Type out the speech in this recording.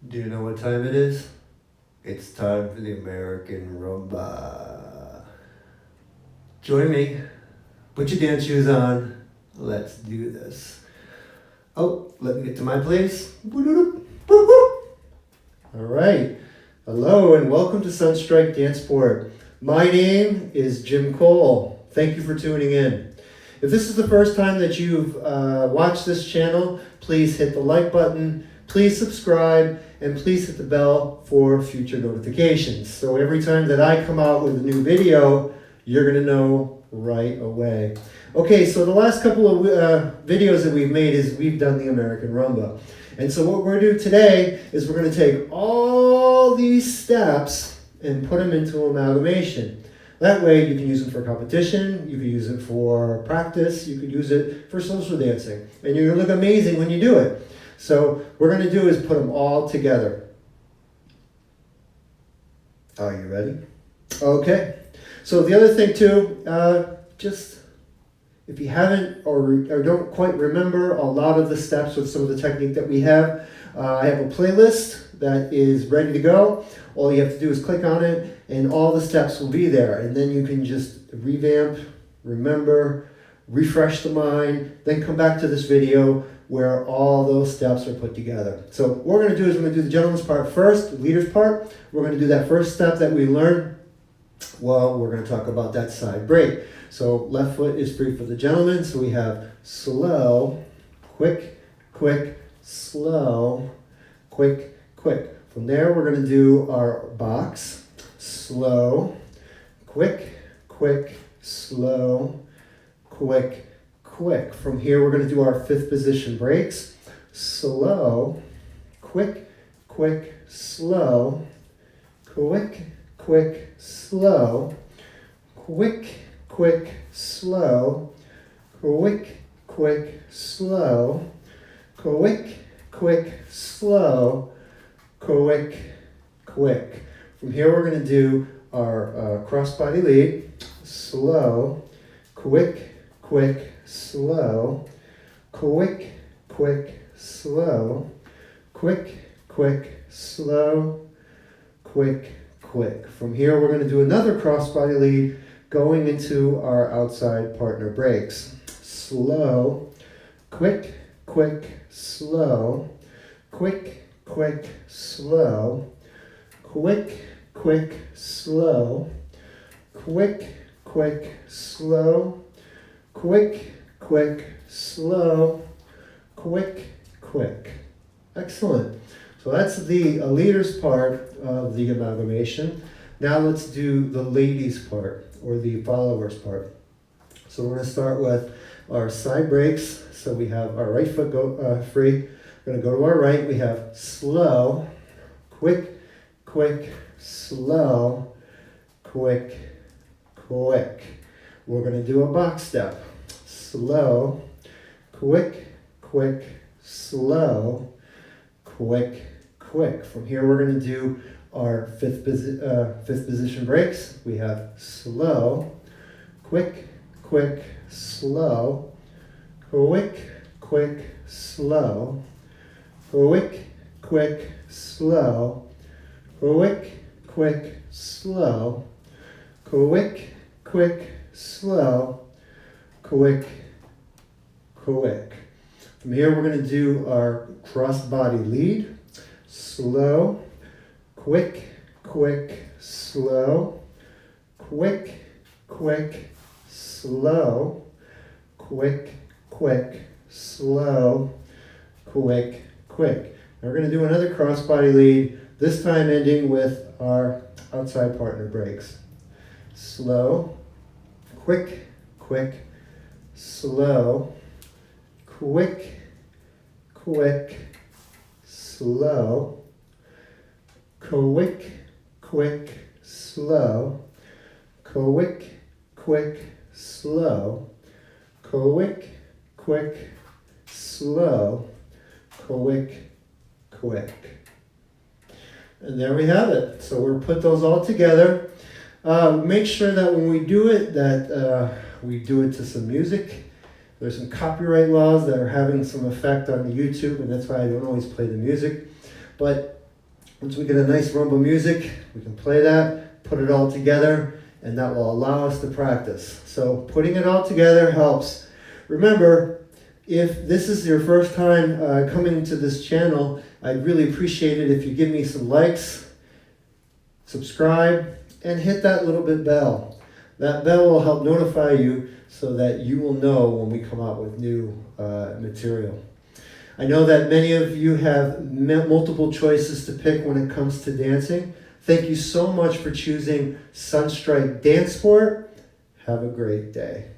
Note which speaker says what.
Speaker 1: Do you know what time it is? It's time for the American Rumba. Join me. Put your dance shoes on. Let's do this. Oh, let me get to my place. All right. Hello and welcome to Sunstrike Dancesport. My name is Jim Cole. Thank you for tuning in. If this is the first time that you've watched this channel, please hit the like button, please subscribe, and please hit the bell for future notifications. So every time that I come out with a new video, you're going to know right away. Okay, so the last couple of videos that we've made is we've done the American Rumba. And so what we're going to do today is we're going to take all these steps and put them into amalgamation. That way you can use it for competition, you can use it for practice, you could use it for social dancing. And you're going to look amazing when you do it. So what we're going to do is put them all together. Are you ready? Okay. So the other thing too, just if you haven't or don't quite remember a lot of the steps with some of the technique that we have, I have a playlist that is ready to go. All you have to do is click on it and all the steps will be there. And then you can just revamp, remember, refresh the mind, then come back to this video where all those steps are put together. So what we're going to do is we're going to do the gentleman's part first, the leader's part. We're going to do that first step that we learned. Well, we're going to talk about that side break. So left foot is free for the gentleman. So we have slow, quick, quick, slow, quick, quick. From there, we're going to do our box. Slow, quick, quick, slow, quick, quick. From here, we're going to do our fifth position breaks. Slow, quick, quick, slow, quick, quick, slow, quick, quick, slow, quick, quick, slow, quick, quick, slow, quick, quick. From here, we're going to do our cross-body lead. Slow, quick, quick, slow, quick, quick, slow, quick, quick, slow, quick, quick. From here, we're going to do another cross-body lead going into our outside partner breaks. Slow, quick, quick, slow, quick, quick, slow, quick, quick, slow, quick, quick, slow, quick, quick, slow, quick, quick. Excellent. So that's the leader's part of the amalgamation. Now let's do the ladies' part, or the follower's part. So we're going to start with our side breaks. So we have our right foot free. We're going to go to our right. We have slow, quick, quick, slow, quick, quick. We're going to do a box step. Slow, quick, quick, slow, quick, quick. From here, we're going to do our fifth position breaks. We have slow, quick, quick, slow, quick, quick, slow, quick, quick, slow, quick, quick, slow, quick, quick, slow, quick, quick. From here, we're going to do our cross-body lead. Slow, quick, quick, slow, quick, quick, slow, quick, quick, slow, quick, quick. Now we're going to do another cross-body lead, this time ending with our outside partner breaks. Slow, quick, quick, slow, quick, quick, slow, quick, quick, slow, quick, quick, slow, quick, quick, slow, quick, quick. And there we have it. So we'll put those all together. Make sure that when we do it, that we do it to some music. There's some copyright laws that are having some effect on YouTube, and that's why I don't always play the music. But Once we get a nice rumba music, we can play that, put it all together, and that will allow us to practice. So putting it all together helps. Remember, if this is your first time coming to this channel, I'd really appreciate it if you give me some likes, subscribe, and hit that little bit bell. That bell will help notify you so that you will know when we come out with new material. I know that many of you have multiple choices to pick when it comes to dancing. Thank you so much for choosing Sunstrike Dancesport. Have a great day.